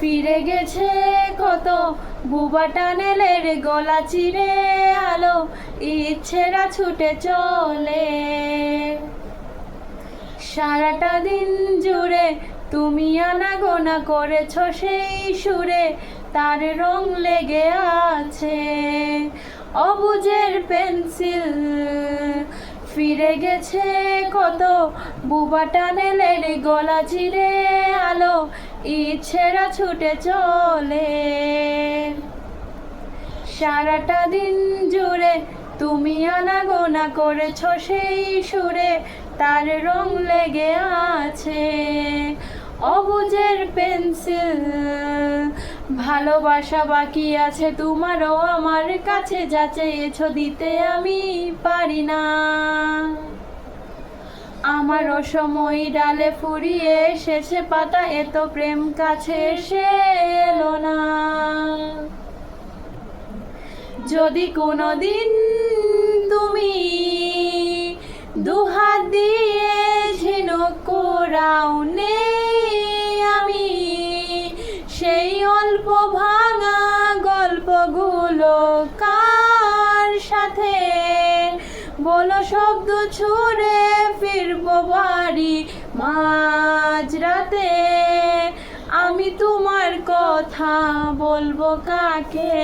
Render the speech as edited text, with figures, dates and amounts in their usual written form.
ফিরে গেছে কত বুবা টানেলের গলা চিরে আলো ইচ্ছেরা ছুটে চলে। সারাটা দিন জুড়ে তুমি আনাগোনা করেছ সেই সুরে, তার রং লেগে আছে অবুঝের পেন্সিল। ফিরে গেছে কত বুবা টানেলের গলা চিরে আলো ইচ্ছেরা ছুটে চলে। সারাটা দিন জুড়ে তুমি আনাগোনা করেছ সেই সুরে, তার রং লেগে আছে অবুঝের পেন্সিল। ভালোবাসা বাকি আছে তোমারও আমার কাছে, যা চেয়েছো দিতে আমি পারি না। আমারও সময় ডালে ফুরিয়ে এসেছে পাতা, এত প্রেম কাছে এসে এলো না। যদি কোনোদিন তুমি দুহাত দিয়ে ঝিনুক কুড়াও, নেই আমি সেই অল্প ভাঙা গল্পগুলো কার সাথে বলো শব্দ ছুড়ে ফিরবো বাড়ি মাঝরাতে। আমি তোমার কথা বলবো কাকে?